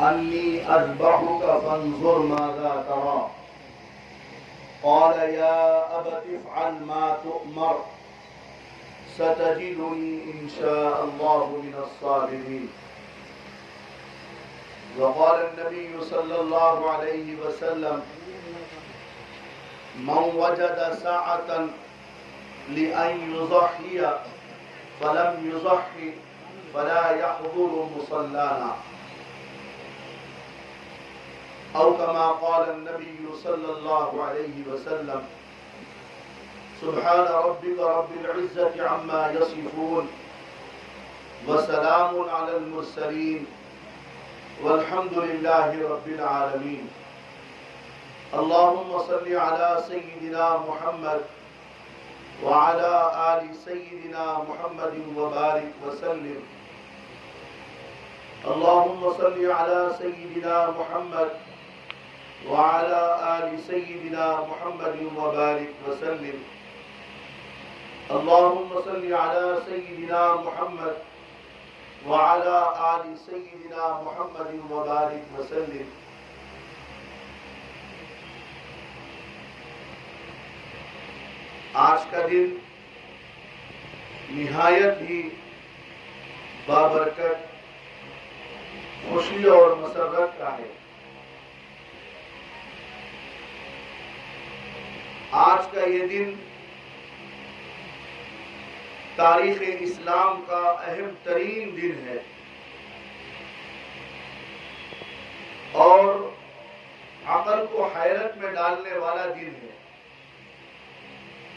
أني أذبحك فانظر ماذا ترى قال يا أبت افعل ما تؤمر ستجدني إن شاء الله من الصابرين. وقال النبي صلى الله عليه وسلم من وجد ساعة لأن يضحي فلم يضحي فلا يحضر مصلانا، أو كما قال النبي صلى الله عليه وسلم سبحان ربك رب العزة عما يصفون وسلام على المرسلين والحمد لله رب العالمين. اللهم صل على سيدنا محمد وعلى آل سيدنا محمد وبارك وسلم. اللهم صل على سيدنا محمد وعلى آل سيدنا محمد وبارك وسلم. اللهم صل على سيدنا محمد وعلى آل سيدنا محمد وبارك وسلم. آج کا دن نہایت ہی بابرکت خوشی اور مسرت کا ہے. آج کا یہ دن تاریخ اسلام کا اہم ترین دن ہے اور عقل کو حیرت میں ڈالنے والا دن ہے.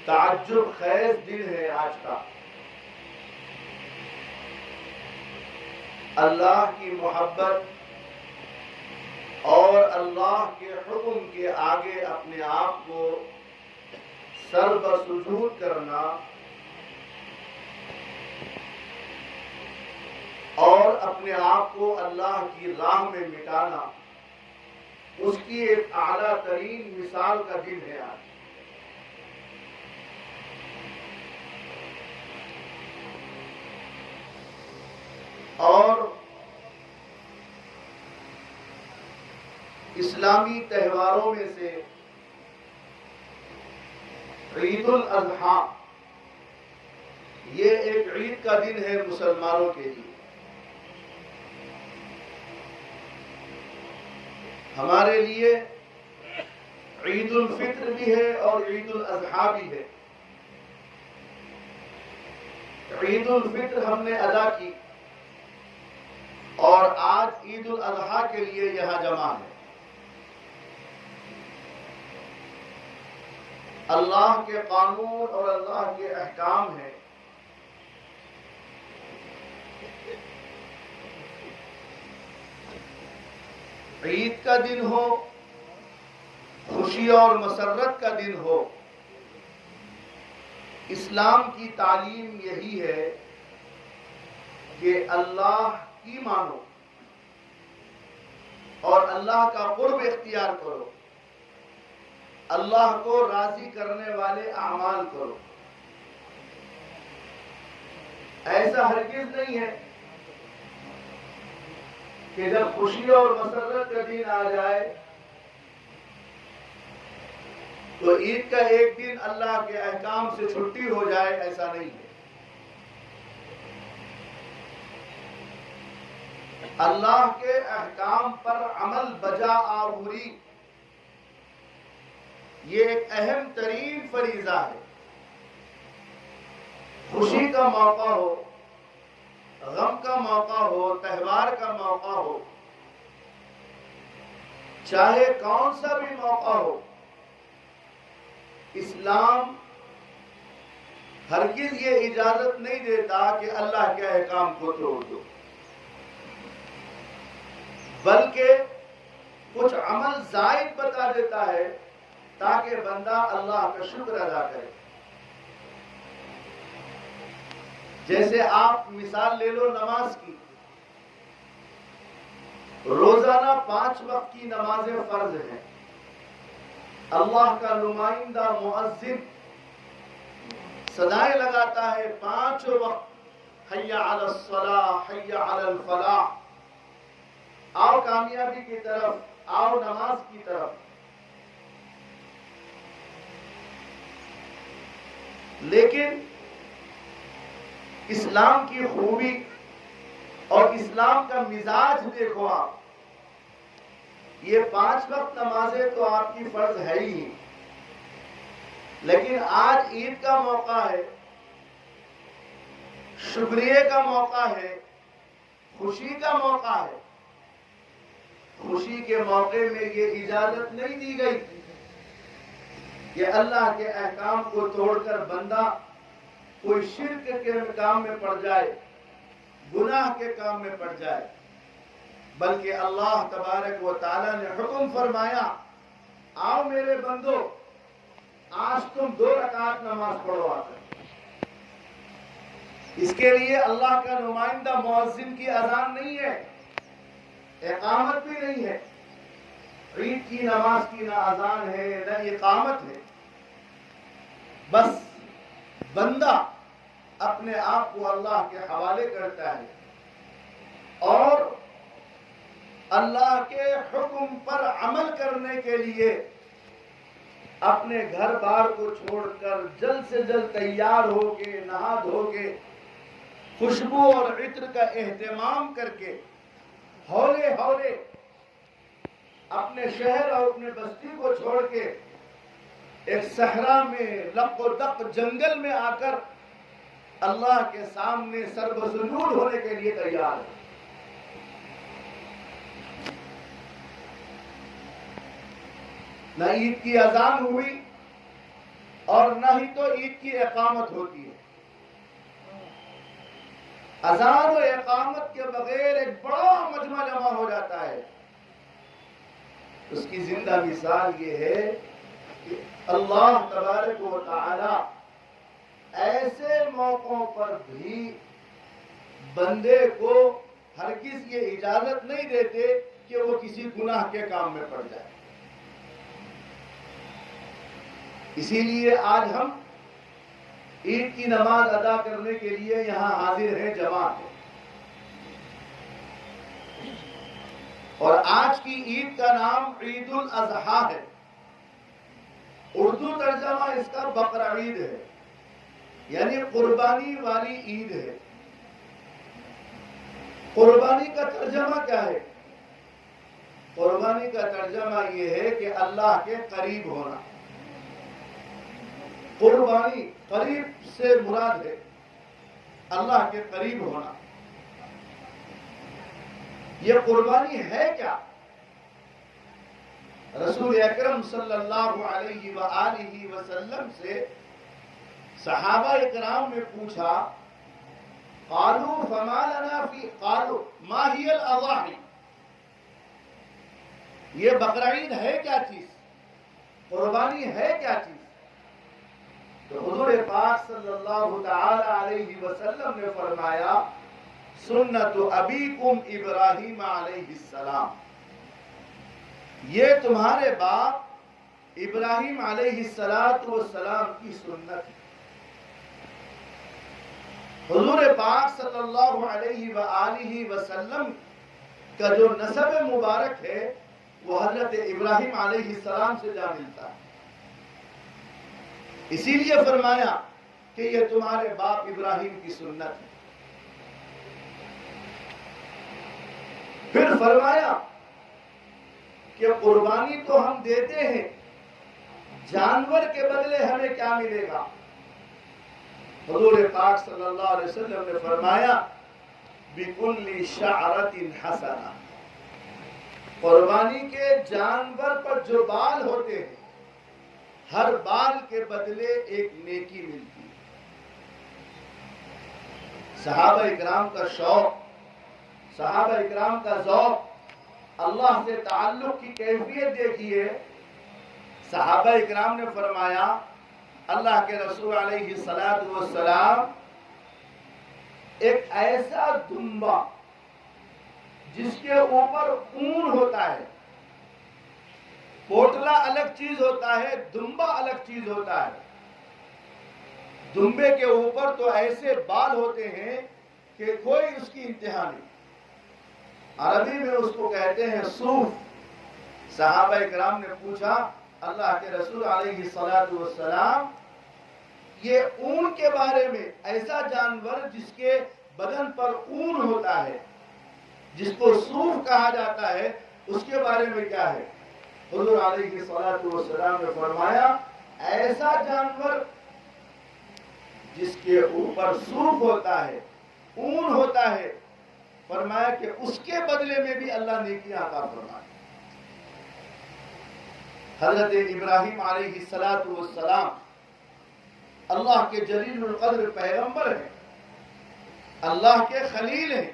تعجب خیز دن ہے آج کا. اللہ کی محبت اور اللہ کے حکم کے آگے اپنے آپ کو سر بسجود کرنا اور اپنے آپ کو اللہ کی راہ میں مٹانا، اس کی ایک اعلیٰ ترین مثال کا دن ہے آج. اور اسلامی تہواروں میں سے عید الاضحیٰ یہ ایک عید کا دن ہے مسلمانوں کے لیے. ہمارے لیے عید الفطر بھی ہے اور عید الاضحیٰ بھی ہے. عید الفطر ہم نے ادا کی اور آج عید الاضحیٰ کے لیے یہاں جمع ہے. اللہ کے قانون اور اللہ کے احکام ہیں. عید کا دن ہو، خوشی اور مسرت کا دن ہو، اسلام کی تعلیم یہی ہے کہ اللہ کی مانو اور اللہ کا قرب اختیار کرو، اللہ کو راضی کرنے والے اعمال کرو. ایسا ہرگز نہیں ہے کہ جب خوشی اور مسرت کا دن آ جائے تو عید کا ایک دن اللہ کے احکام سے چھٹی ہو جائے. ایسا نہیں ہے. اللہ کے احکام پر عمل بجا آوری یہ ایک اہم ترین فریضہ ہے. خوشی کا موقع ہو، غم کا موقع ہو، تہوار کا موقع ہو، چاہے کون سا بھی موقع ہو، اسلام ہرگز یہ اجازت نہیں دیتا کہ اللہ کے احکام کو توڑ دو، بلکہ کچھ عمل زائد بتا دیتا ہے تاکہ بندہ اللہ کا شکر ادا کرے. جیسے آپ مثال لے لو نماز کی. روزانہ 5 وقت کی نمازیں فرض ہیں. اللہ کا نمائندہ مؤذن صدائیں لگاتا ہے 5 وقت، حی علی الصلاح، حی علی الفلاح. آؤ کامیابی کی طرف، آؤ نماز کی طرف. لیکن اسلام کی خوبی اور اسلام کا مزاج دیکھو آپ. یہ 5 وقت نمازیں تو آپ کی فرض ہے ہی، لیکن آج عید کا موقع ہے، شکریہ کا موقع ہے، خوشی کا موقع ہے. خوشی کے موقع میں یہ اجازت نہیں دی گئی کہ اللہ کے احکام کو توڑ کر بندہ کوئی شرک کے کام میں پڑ جائے، گناہ کے کام میں پڑ جائے، بلکہ اللہ تبارک و تعالی نے حکم فرمایا، آؤ میرے بندو، آج تم 2 رکعت نماز پڑھو آ کر. اس کے لیے اللہ کا نمائندہ مؤذن کی اذان نہیں ہے، اقامت بھی نہیں ہے. عید کی نماز کی نہ اذان ہے نہ اقامت ہے. بس بندہ اپنے آپ کو اللہ کے حوالے کرتا ہے اور اللہ کے حکم پر عمل کرنے کے لیے اپنے گھر بار کو چھوڑ کر جلد سے جلد تیار ہو کے، نہا دھو کے، خوشبو اور عطر کا اہتمام کر کے ہولے ہولے اپنے شہر اور اپنے بستی کو چھوڑ کے ایک صحرا میں لق و دق جنگل میں آ کر اللہ کے سامنے سربسجود ہونے کے لیے تیار ہے. نہ عید کی اذان ہوئی اور نہ ہی تو عید کی اقامت ہوتی ہے. اذان و اقامت کے بغیر ایک بڑا مجمع جمع ہو جاتا ہے. اس کی زندہ مثال یہ ہے کہ اللہ تبارک و تعالی ایسے موقعوں پر بھی بندے کو ہرگز یہ اجازت نہیں دیتے کہ وہ کسی گناہ کے کام میں پڑ جائے. اسی لیے آج ہم عید کی نماز ادا کرنے کے لیے یہاں حاضر ہیں، جمع ہیں. اور آج کی عید کا نام عید الاضحیٰ ہے. اردو ترجمہ اس کا بقرہ عید ہے، یعنی قربانی والی عید ہے. قربانی کا ترجمہ کیا ہے؟ قربانی کا ترجمہ یہ ہے کہ اللہ کے قریب ہونا. قربانی قریب سے مراد ہے اللہ کے قریب ہونا. یہ قربانی ہے کیا؟ رسول اکرم صلی اللہ علیہ وآلہ وسلم سے صحابہ اکرام نے پوچھا، قالوا فما لنا فی قالوا ما ہی الاضاحی، یہ بقرہ عید ہے کیا چیز، قربانی ہے کیا چیز؟ تو حضور پاک صلی اللہ تعالی علیہ وسلم نے فرمایا، سنت ابیکم ابراہیم علیہ السلام، یہ تمہارے باپ ابراہیم علیہ السلام کی سنت ہے. حضور پاک صلی اللہ علیہ وآلہ وسلم کا جو نسب مبارک ہے وہ حضرت ابراہیم علیہ السلام سے جا ملتا ہے. اسی لیے فرمایا کہ یہ تمہارے باپ ابراہیم کی سنت ہے. پھر فرمایا کہ قربانی تو ہم دیتے ہیں، جانور کے بدلے ہمیں کیا ملے گا؟ حضور پاک صلی اللہ علیہ وسلم نے فرمایا، بِكُلِّ شَعْرَةٍ حَسَنَةٍ، قربانی کے جانور پر جو بال ہوتے ہیں ہر بال کے بدلے ایک نیکی ملتی ہے. صحابہ اکرام کا شوق، صحابہ اکرام کا ذوق، اللہ سے تعلق کی کیفیت دیکھیے. صحابہ اکرام نے فرمایا، اللہ کے رسول علیہ السلام ایک ایسا دمبا جس کے اوپر اون ہوتا ہے، پوٹلا الگ چیز ہوتا ہے، دمبا الگ چیز ہوتا ہے. دمبے کے اوپر تو ایسے بال ہوتے ہیں کہ کوئی اس کی انتہا نہیں. عربی میں اس کو کہتے ہیں صوف۔ صحابہ کرام نے پوچھا اللہ کے رسول علیہ الصلوۃ والسلام، یہ اون کے بارے میں، ایسا جانور جس کے بدن پر اون ہوتا ہے، جس کو صوف کہا جاتا ہے، اس کے بارے میں کیا ہے؟ حضور علیہ الصلوۃ والسلام نے فرمایا ایسا جانور جس کے اوپر صوف ہوتا ہے، اون ہوتا ہے، فرمایا کہ اس کے بدلے میں بھی اللہ نیکیاں عطا فرمائے۔ حضرت ابراہیم علیہ السلام اللہ کے جلیل القدر پیغمبر ہیں، اللہ کے خلیل ہیں،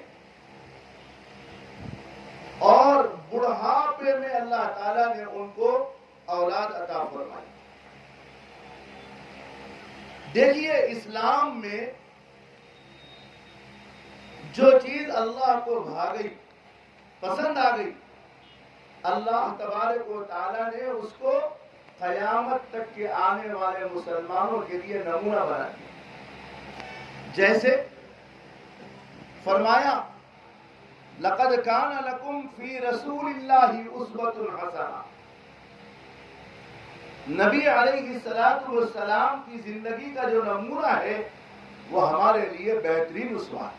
اور بڑھاپے میں اللہ تعالیٰ نے ان کو اولاد عطا فرمائی۔ دیکھیے اسلام میں جو چیز اللہ کو بھا گئی، پسند آ گئی، اللہ تبارک و تعالیٰ نے اس کو قیامت تک کے آنے والے مسلمانوں کے لیے نمونہ بنا دیا۔ جیسے فرمایا لَقَدْ كَانَ لَكُمْ فِي رَسُولِ اللَّهِ أُسْوَةٌ حَسَنَةٌ، نبی علیہ السلام کی زندگی کا جو نمونہ ہے وہ ہمارے لیے بہترین اسوہ ہے۔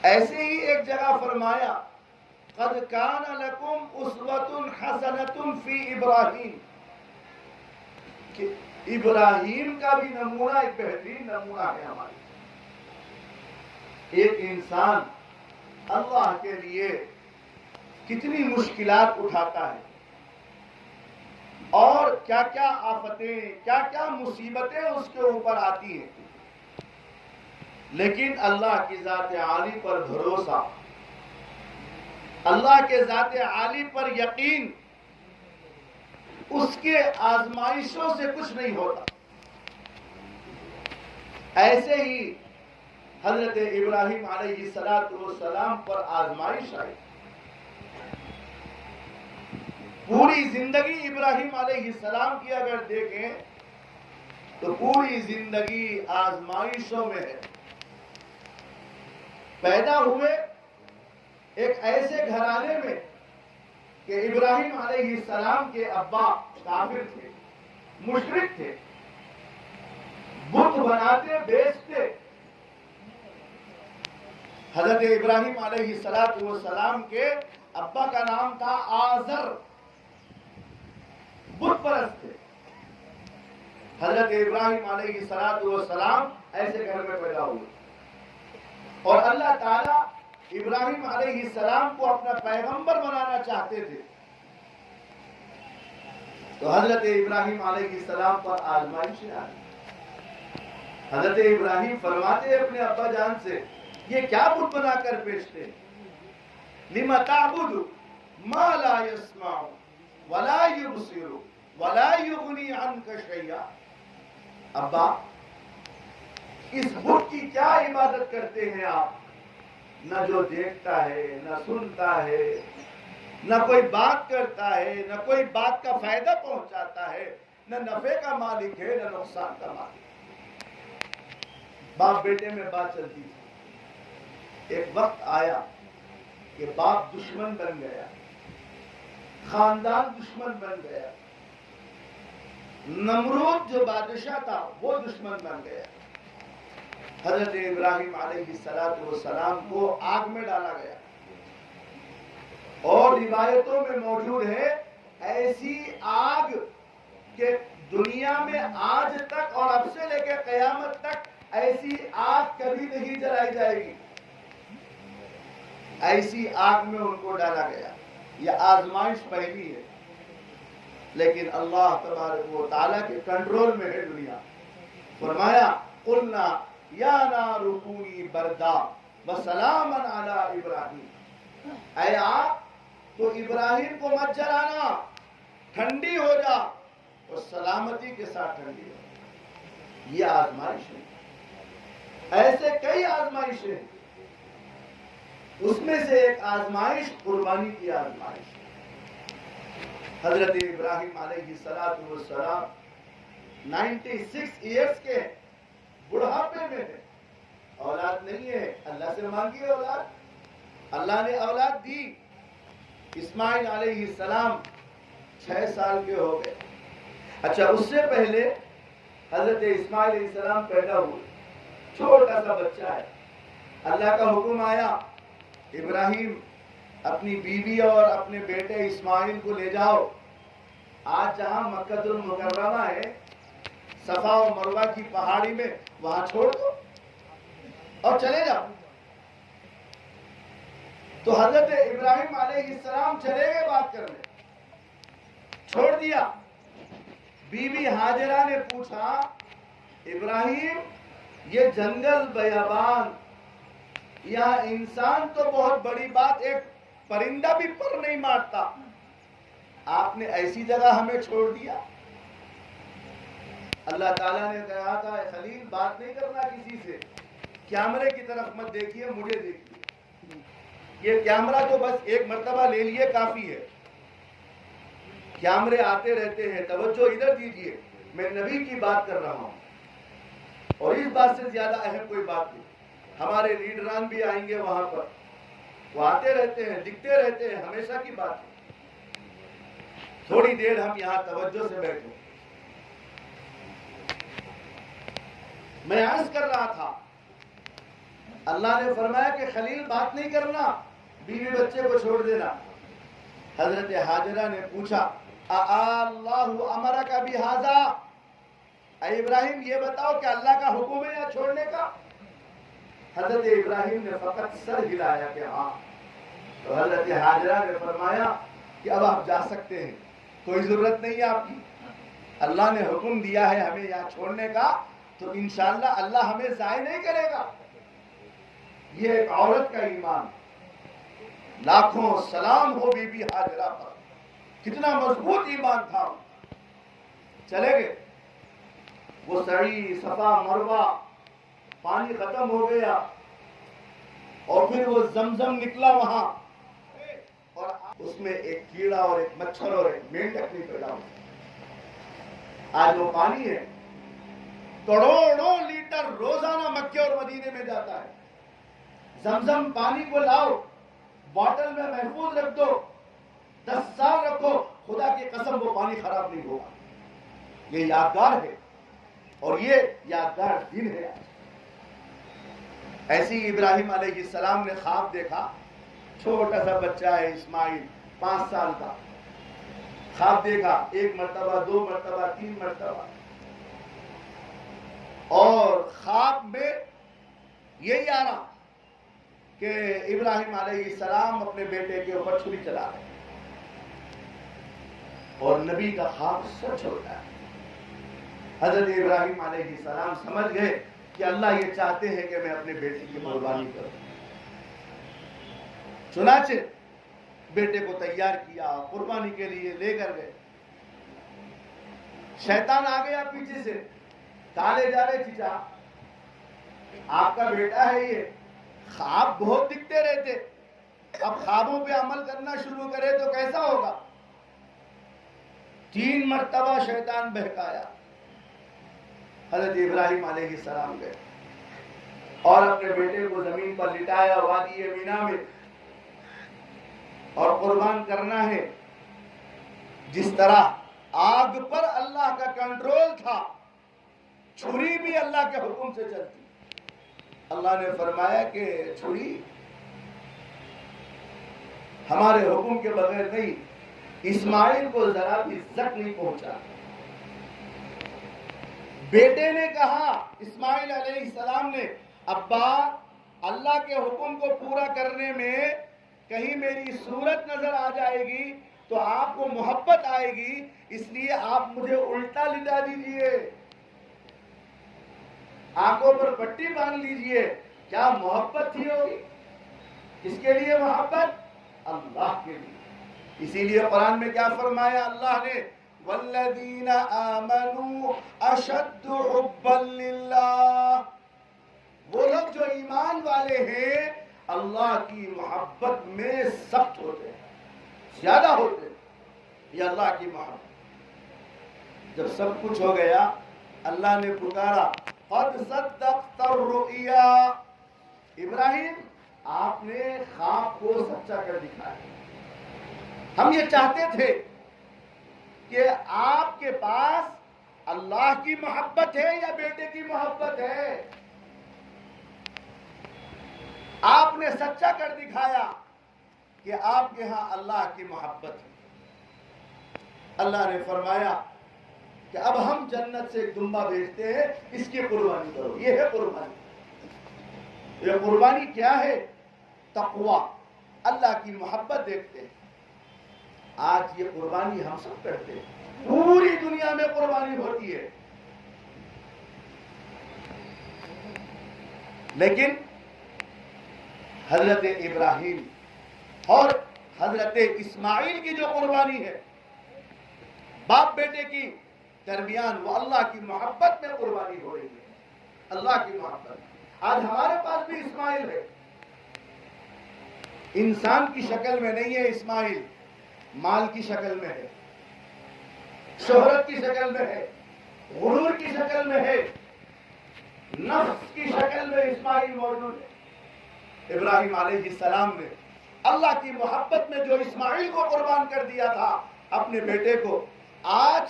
ایسے ہی ایک جگہ فرمایا قَدْ كَانَ لَكُمْ أُسْوَةٌ حَسَنَةٌ فِي إِبْرَاهِيمَ، کہ ابراہیم کا بھی نمونہ ایک بہترین نمونہ ہے ہمارے۔ ایک انسان اللہ کے لیے کتنی مشکلات اٹھاتا ہے، اور کیا کیا آفتیں، کیا کیا مصیبتیں اس کے اوپر آتی ہیں، لیکن اللہ کی ذات عالی پر بھروسہ، اللہ کے ذات عالی پر یقین، اس کے آزمائشوں سے کچھ نہیں ہوتا۔ ایسے ہی حضرت ابراہیم علیہ السلام پر آزمائش آئی۔ پوری زندگی ابراہیم علیہ السلام کی اگر دیکھیں تو پوری زندگی آزمائشوں میں ہے۔ پیدا ہوئے ایک ایسے گھرانے میں کہ ابراہیم علیہ السلام کے ابا کافر تھے، مشرک تھے، بت بناتے بیچتے۔ حضرت ابراہیم علیہ السلام کے ابا کا نام تھا آزر، بت پرست تھے۔ حضرت ابراہیم علیہ السلام ایسے گھر میں پیدا ہوئے، اور اللہ تعالیٰ ابراہیم علیہ السلام کو اپنا پیغمبر بنانا چاہتے تھے، تو حضرت ابراہیم علیہ السلام پر آزمائشیں آئی۔ حضرت ابراہیم فرماتے ہیں اپنے ابا جان سے، یہ کیا بت بنا کر بیچتے ہیں؟ لِمَ تَعْبُدُ مَا لَا يَسْمَعُ وَلَا يُبْصِرُ وَلَا يُغْنِي عَنْكَ شَيْئًا۔ ابا اس بت کی کیا عبادت کرتے ہیں آپ؟ نہ جو دیکھتا ہے، نہ سنتا ہے، نہ کوئی بات کرتا ہے، نہ کوئی بات کا فائدہ پہنچاتا ہے، نہ نفع کا مالک ہے، نہ نقصان کا مالک ہے۔ باپ بیٹے میں بات چلتی تھی، ایک وقت آیا کہ باپ دشمن بن گیا، خاندان دشمن بن گیا، نمرود جو بادشاہ تھا وہ دشمن بن گیا۔ حضرت ابراہیم علیہ السلام کو آگ میں ڈالا گیا، اور روایتوں میں موجود ہے ایسی آگ کہ دنیا میں آج تک اور اب سے لے کے قیامت تک ایسی آگ کبھی نہیں جلائی جائے گی۔ ایسی آگ میں ان کو ڈالا گیا۔ یہ آزمائش پہلی ہے، لیکن اللہ تبارک و تعالیٰ کے کنٹرول میں ہے دنیا۔ فرمایا قلنا یا نار کونی بردا وسلاما علی ابراہیم، اے آگ تو ابراہیم کو مت جلانا، ٹھنڈی ہو جا اور سلامتی کے ساتھ ٹھنڈی ہو۔ یہ آزمائش ہے، ایسے کئی آزمائشیں ہیں، اس میں سے ایک آزمائش قربانی کی آزمائش۔ حضرت ابراہیم علیہ السلام 96 ایئرس کے بڑھاپے میں ہے، اولاد نہیں ہے، اللہ سے مانگیے اولاد۔ اللہ نے اولاد دی. اسماعیل علیہ السلام 6 سال کے ہو گئے. اچھا اس سے پہلے حضرت اسماعیل علیہ السلام پیدا ہوئے, چھوٹا سا بچہ ہے. اللہ کا حکم آیا, ابراہیم اپنی بیوی اور اپنے بیٹے اسماعیل کو لے جاؤ, آج جہاں مکہ المکرمہ ہے صفا و مروہ کی پہاڑی میں, وہاں چھوڑ دو اور چلے جاؤ. تو حضرت ابراہیم علیہ السلام چلے گئے بات کرنے, چھوڑ دیا. بیوی ہاجرہ نے پوچھا, ابراہیم یہ جنگل بیابان, یہاں انسان تو بہت بڑی بات, ایک پرندہ بھی پر نہیں مارتا, آپ نے ایسی جگہ ہمیں چھوڑ دیا. اللہ تعالیٰ نے کہا تھا خلیل بات نہیں کرنا کسی سے, کیمرے کی طرف مت دیکھیے, مجھے دیکھیے. یہ کیمرہ تو بس ایک مرتبہ لے لیے کافی ہے, کیمرے آتے رہتے ہیں, توجہ ادھر دیجیے, میں نبی کی بات کر رہا ہوں اور اس بات سے زیادہ اہم کوئی بات نہیں. ہمارے لیڈران بھی آئیں گے وہاں پر, وہ آتے رہتے ہیں, دکھتے رہتے ہیں, ہمیشہ کی بات ہے. تھوڑی دیر ہم یہاں توجہ سے بیٹھیں. میں عرض کر رہا تھا, اللہ نے فرمایا کہ خلیل بات نہیں کرنا, بیوی بچے کو چھوڑ دینا. حضرت ہاجرہ نے پوچھا, اللہ امرک بہذا, اے ابراہیم یہ بتاؤ کہ اللہ کا حکم ہے یا چھوڑنے کا؟ حضرت ابراہیم نے فقط سر ہلایا کہ ہاں. تو حضرت ہاجرہ نے فرمایا کہ اب آپ جا سکتے ہیں, کوئی ضرورت نہیں ہے آپ کی, اللہ نے حکم دیا ہے ہمیں یہاں چھوڑنے کا, تو انشاءاللہ اللہ ہمیں ضائع نہیں کرے گا. یہ ایک عورت کا ایمان, لاکھوں سلام ہو بی بی ہاجرہ پر, کتنا مضبوط ایمان تھا. چلے گئے, وہ سعی صفا مروہ, پانی ختم ہو گیا اور پھر وہ زمزم نکلا وہاں, اور اس میں ایک کیڑا اور ایک مچھر اور ایک مینڈک نہیں پیدا ہوا. آج وہ پانی ہے, کروڑوں لیٹر روزانہ مکے اور مدینے میں جاتا ہے. زمزم پانی کو لاؤ, باٹل میں محفوظ رکھ دو, 10 سال رکھو, خدا کی قسم وہ پانی خراب نہیں ہوگا. یہ یادگار ہے اور یہ یادگار دن ہے. ایسی ابراہیم علیہ السلام نے خواب دیکھا, چھوٹا سا بچہ ہے اسماعیل 5 سال کا, خواب دیکھا 1 مرتبہ 2 مرتبہ 3 مرتبہ, اور خواب میں یہی آ رہا کہ ابراہیم علیہ السلام اپنے بیٹے کے اوپر چھری چلا رہے ہیں, اور نبی کا خواب سچ ہوتا ہے. حضرت ابراہیم علیہ السلام سمجھ گئے کہ اللہ یہ چاہتے ہیں کہ میں اپنے بیٹے کی قربانی کروں. چنانچہ بیٹے کو تیار کیا, قربانی کے لیے لے کر گئے. شیطان آ گیا پیچھے سے, ٹالے جا رہے, چچا آپ کا بیٹا ہے, یہ خواب بہت دکھتے رہتے, اب خوابوں پہ عمل کرنا شروع کرے تو کیسا ہوگا. 3 مرتبہ شیطان بہکایا. حضرت ابراہیم علیہ السلام گئے اور اپنے بیٹے کو زمین پر لٹایا وادی مینا میں, اور قربان کرنا ہے. جس طرح آگ پر اللہ کا کنٹرول تھا, چھری بھی اللہ کے حکم سے چلتی. اللہ نے فرمایا کہ چھری ہمارے حکم کے بغیر نہیں. اسماعیل کو ذرا بھی زخم نہیں پہنچا. بیٹے نے کہا, اسماعیل علیہ السلام نے, ابا اللہ کے حکم کو پورا کرنے میں کہیں میری صورت نظر آ جائے گی تو آپ کو محبت آئے گی, اس لیے آپ مجھے الٹا لٹا دیجئے, آنکھوں پر پٹی باندھ لیجئے. کیا محبت تھی ہوگی؟ کس کے لیے محبت؟ اللہ کے لیے. اسی لیے قرآن میں کیا فرمایا اللہ نے, والذین آمنوا اشد حبا للہ, وہ لوگ جو ایمان والے ہیں اللہ کی محبت میں سخت ہوتے ہیں, زیادہ ہوتے ہیں. یہ اللہ کی محبت. جب سب کچھ ہو گیا, اللہ نے پکارا, قد صدقت الرؤیا, ابراہیم آپ نے خواب کو سچا کر دکھایا. ہم یہ چاہتے تھے کہ آپ کے پاس اللہ کی محبت ہے یا بیٹے کی محبت ہے. آپ نے سچا کر دکھایا کہ آپ کے ہاں اللہ کی محبت ہے. اللہ نے فرمایا کہ اب ہم جنت سے ایک دمبا بھیجتے ہیں, اس کی قربانی کرو. یہ ہے قربانی. یہ قربانی کیا ہے؟ تقوی, اللہ کی محبت دیکھتے ہیں. آج یہ قربانی ہم سب کرتے ہیں. پوری دنیا میں قربانی ہوتی ہے, لیکن حضرت ابراہیم اور حضرت اسماعیل کی جو قربانی ہے, باپ بیٹے کی درمیان, وہ اللہ کی محبت میں قربانی ہو رہی ہے. اللہ کی محبت. آج ہمارے پاس بھی اسماعیل ہے, انسان کی شکل میں نہیں ہے اسماعیل, مال کی شکل میں ہے, شہرت کی شکل میں ہے, غرور کی شکل میں ہے, نفس کی شکل میں اسماعیل موجود ہے. ابراہیم علیہ السلام نے اللہ کی محبت میں جو اسماعیل کو قربان کر دیا تھا, اپنے بیٹے کو, آج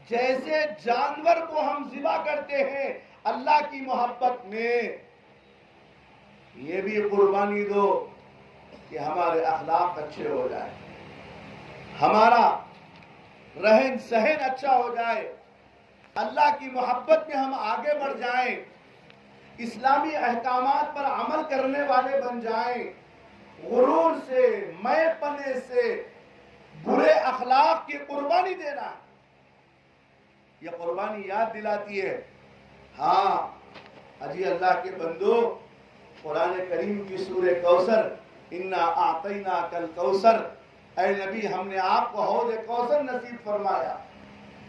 جیسے جانور کو ہم ذبح کرتے ہیں اللہ کی محبت میں, یہ بھی قربانی دو کہ ہمارے اخلاق اچھے ہو جائے, ہمارا رہن سہن اچھا ہو جائے, اللہ کی محبت میں ہم آگے بڑھ جائیں, اسلامی احکامات پر عمل کرنے والے بن جائیں, غرور سے, میں پنے سے, برے اخلاق کی قربانی دینا. یہ قربانی یاد دلاتی ہے, ہاں اجی اللہ کے بندو, قرآن کریم کی سورہ کوثر, انا اعطیناک الکوثر, اے نبی ہم نے آپ کو حوض کوثر نصیب فرمایا.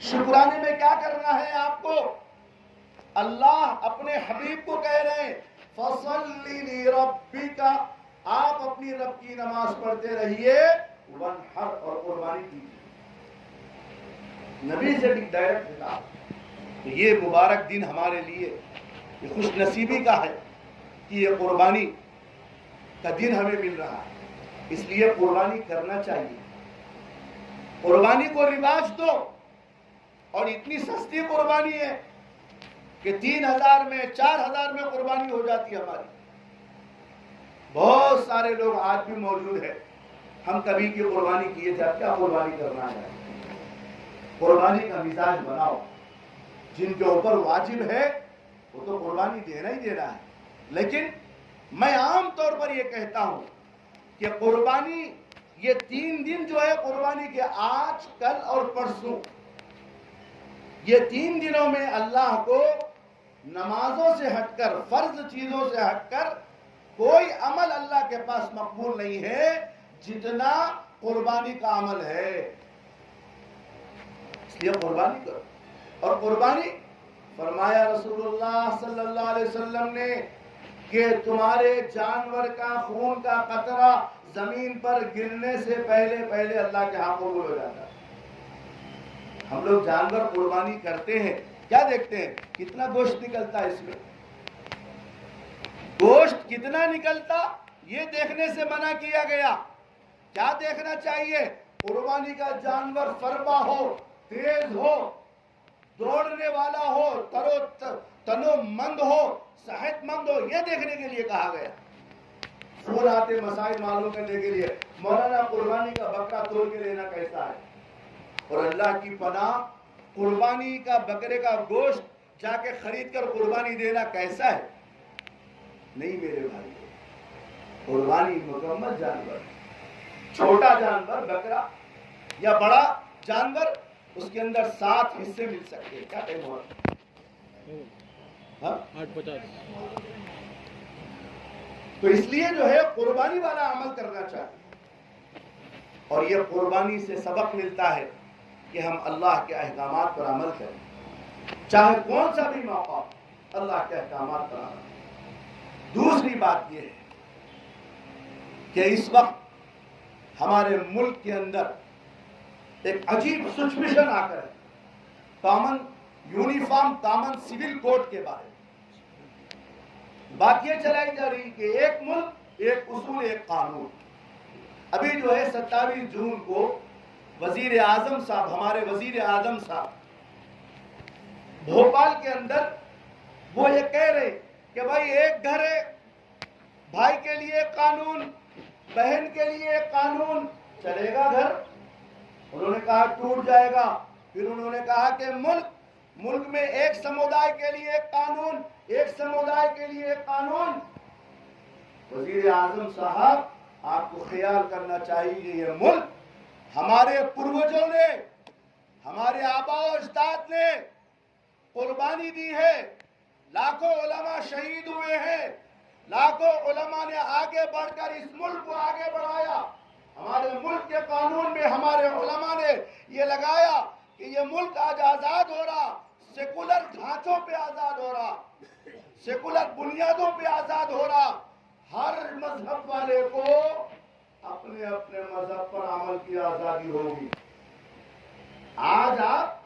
شکرانے میں کیا کرنا ہے آپ کو؟ اللہ اپنے حبیب کو کہہ رہے ہیں فَصَلِّ لِرَبِّكَ, آپ اپنی رب کی نماز پڑھتے رہیے, وَانْحَرْ, اور قربانی کیجیے. نبی سے ڈائریکٹ خطاب. یہ مبارک دن ہمارے لیے یہ خوش نصیبی کا ہے کہ یہ قربانی کا دن ہمیں مل رہا ہے, اس لیے قربانی کرنا چاہیے. قربانی کو رواج دو, اور اتنی سستی قربانی ہے کہ 3,000 میں 4,000 میں قربانی ہو جاتی ہے ہماری. بہت سارے لوگ آج بھی موجود ہیں, ہم کبھی کی قربانی کیے تھے, اب کیا قربانی کرنا ہے. قربانی کا مزاج بناؤ, جن کے اوپر واجب ہے وہ تو قربانی دینا ہی دینا ہے, لیکن میں عام طور پر یہ کہتا ہوں کہ قربانی یہ 3 دن جو ہے قربانی کے, آج, کل اور پرسوں, یہ 3 دنوں میں اللہ کو نمازوں سے ہٹ کر, فرض چیزوں سے ہٹ کر کوئی عمل اللہ کے پاس مقبول نہیں ہے جتنا قربانی کا عمل ہے. اس لیے قربانی کرو. اور قربانی فرمایا رسول اللہ صلی اللہ علیہ وسلم نے کہ تمہارے جانور کا خون کا قطرہ زمین پر گرنے سے پہلے اللہ کے ہاں قبول ہو جاتا ہے. ہم لوگ جانور قربانی کرتے ہیں, کیا دیکھتے ہیں کتنا گوشت نکلتا ہے, اس میں گوشت کتنا نکلتا, یہ دیکھنے سے منع کیا گیا. کیا دیکھنا چاہیے؟ قربانی کا جانور فربا ہو, تیز ہو, دوڑنے والا ہو, تنو مند ہو, صحت مند ہو, یہ دیکھنے کے لیے کہا گیا. فون آتے مسائل معلوم کرنے کے لیے, مولانا قربانی کا بکرا توڑ کے لینا کیسا ہے؟ اور اللہ کی پناہ, قربانی کا بکرے کا گوشت جا کے خرید کر قربانی دینا کیسا ہے؟ نہیں میرے بھائی, قربانی مکمل جانور, چھوٹا جانور بکرا یا بڑا جانور, اس کے اندر 7 حصے مل سکتے ہیں. کیا ٹائم ہو رہا؟ 8:50. تو اس لیے جو ہے قربانی والا عمل کرنا چاہیے, اور یہ قربانی سے سبق ملتا ہے کہ ہم اللہ کے احکامات پر عمل کریں, چاہے کون سا بھی موقع, اللہ کے احکامات پر عمل. دوسری بات یہ ہے کہ اس وقت ہمارے ملک کے اندر ایک عجیب سچویشن آ کر ہے, common uniform common civil code کے بارے میں بات یہ چلائی جا رہی کہ ایک ملک ایک اصول ایک قانون. ابھی جو ہے 27 جون کو وزیر اعظم صاحب، ہمارے وزیر اعظم صاحب بھوپال کے اندر وہ یہ کہہ رہے کہ بھائی ایک گھر ہے، بھائی کے لیے ایک قانون، بہن کے لیے ایک قانون، چلے گا گھر؟ انہوں نے کہا ٹوٹ جائے گا. پھر انہوں نے کہا کہ ملک میں ایک سمودائے کے لیے ایک قانون، ایک سمودائے کے لیے ایک قانون. وزیر اعظم صاحب، آپ کو خیال کرنا چاہیے کہ یہ ملک ہمارے پروجوں نے، ہمارے آباء و اجداد نے قربانی دی ہے. لاکھوں علماء شہید ہوئے ہیں، لاکھوں علماء نے آگے بڑھ کر اس ملک کو آگے بڑھایا. ہمارے ملک کے قانون میں ہمارے علماء نے یہ لگایا کہ یہ ملک آج آزاد ہو رہا، سیکولر ڈھانچوں پہ آزاد ہو رہا، سیکولر بنیادوں پہ آزاد ہو رہا. ہر مذہب والے کو اپنے اپنے مذہب پر عمل کی آزادی ہوگی. آج آپ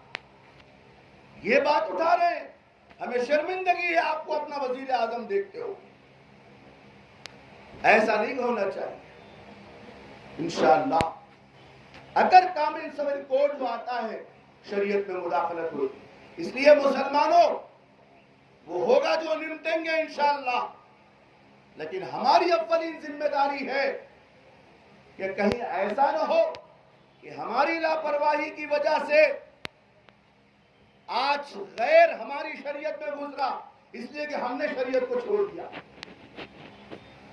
یہ بات اٹھا رہے ہیں، ہمیں شرمندگی ہے آپ کو اپنا وزیر اعظم دیکھتے ہو. ایسا نہیں ہونا چاہیے. انشاءاللہ اگر کامل سویل کوڈ جو آتا ہے شریعت میں مداخلت ہوگی. اس لیے مسلمانوں وہ ہوگا جو نمٹیں گے انشاءاللہ. لیکن ہماری اولین ذمہ داری ہے کہ کہیں ایسا نہ ہو کہ ہماری لاپرواہی کی وجہ سے آج غیر ہماری شریعت میں گزرا، اس لیے کہ ہم نے شریعت کو چھوڑ دیا.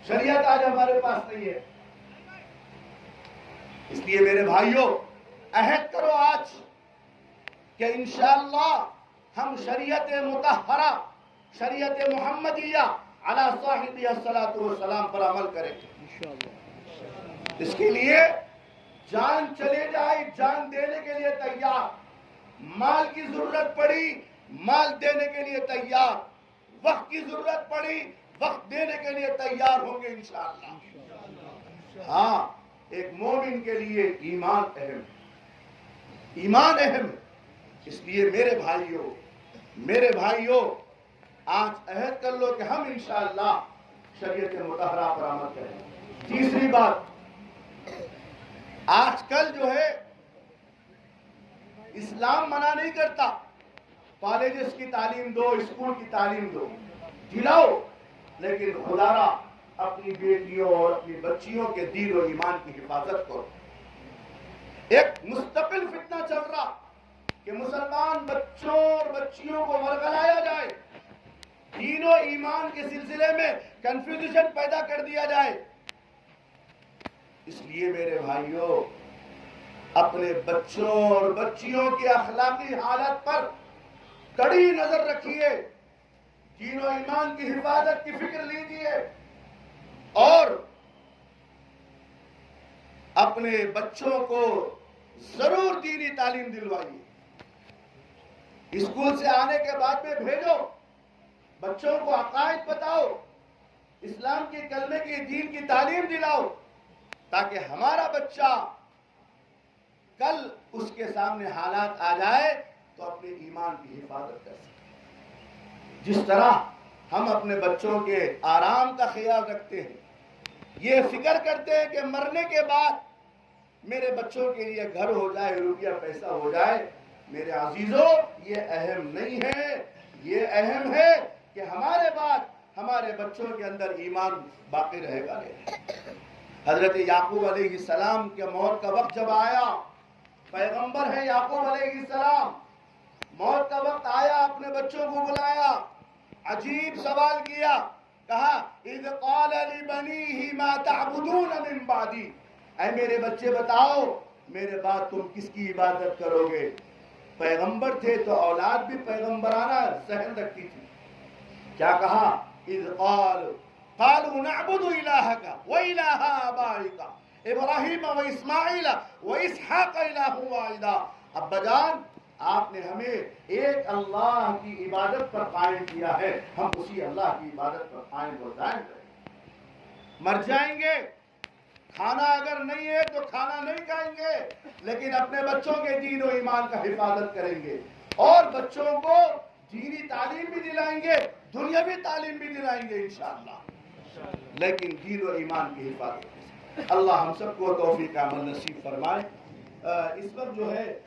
شریعت آج ہمارے پاس نہیں ہے. اس لیے میرے بھائیوں، عہد کرو آج کہ انشاءاللہ ہم شریعت مطہرہ، شریعت محمدیہ علی صاحبہ الصلاۃ والسلام پر عمل کریں. اس کے لیے جان چلے جائے، جان دینے کے لیے تیار، مال کی ضرورت پڑی مال دینے کے لیے تیار، وقت کی ضرورت پڑی وقت دینے کے لیے تیار ہوں گے انشاءاللہ. ہاں، ایک مومن کے لیے ایمان اہم ہے، ایمان اہم ہے. اس لیے میرے بھائیوں آج عہد کر لو کہ ہم انشاءاللہ شریعت مطہرہ پر عمل کریں. تیسری بات، آج کل جو ہے اسلام منع نہیں کرتا، کالجز کی تعلیم دو، اسکول کی تعلیم دو، دلاؤ، لیکن خدا را اپنی بیٹیوں اور اپنی بچیوں کے دین و ایمان کی حفاظت کرو. ایک مستقل فتنہ چل رہا کہ مسلمان بچوں اور بچیوں کو ورگلایا جائے، دین و ایمان کے سلسلے میں کنفیوژن پیدا کر دیا جائے. اس لیے میرے بھائیوں، اپنے بچوں اور بچیوں کی اخلاقی حالت پر کڑی نظر رکھیے، دین و ایمان کی حفاظت کی فکر لیجیے، اور اپنے بچوں کو ضرور دینی تعلیم دلوائیے. اسکول سے آنے کے بعد میں بھیجو، بچوں کو عقائد بتاؤ، اسلام کی کلمے کی دین کی تعلیم دلاؤ، تاکہ ہمارا بچہ کل اس کے سامنے حالات آ جائے تو اپنے ایمان کی حفاظت کر سکے. جس طرح ہم اپنے بچوں کے آرام کا خیال رکھتے ہیں، یہ فکر کرتے ہیں کہ مرنے کے بعد میرے بچوں کے لیے گھر ہو جائے، روپیہ پیسہ ہو جائے، میرے عزیزوں یہ اہم نہیں ہے. یہ اہم ہے کہ ہمارے بعد ہمارے بچوں کے اندر ایمان باقی رہے گا. حضرت یعقوب علیہ السلام کے موت کا وقت جب آیا، پیغمبر ہے یعقوب علیہ السلام، موت کا وقت آیا، اپنے بچوں کو بلایا، عجیب سوال کیا، کہا اذ قال لبنیہ ما تعبدون من بعدی، اے میرے بچے بتاؤ میرے بعد تم کس کی عبادت کرو گے. پیغمبر تھے تو اولاد بھی پیغمبرانہ ذہن رکھتی تھی. کیا کہا؟ اذ قالوا نعبد الہک والہ آبائک ابراہیم و اسماعیل و اسحاق الہ واحدا. ابا جان، آپ نے ہمیں ایک اللہ کی عبادت پر قائم کیا ہے، ہم اسی اللہ کی عبادت پر قائم و دائم رہیں. مر جائیں گے، کھانا اگر نہیں ہے تو کھانا نہیں کھائیں گے، لیکن اپنے بچوں کے دین و ایمان کا حفاظت کریں گے، اور بچوں کو دینی تعلیم بھی دلائیں گے، دنیاوی تعلیم بھی دلائیں گے انشاءاللہ. لیکن دین و ایمان کی حفاظت۔ اللہ ہم سب کو توفیق عمل نصیب فرمائے۔ اس وقت جو ہے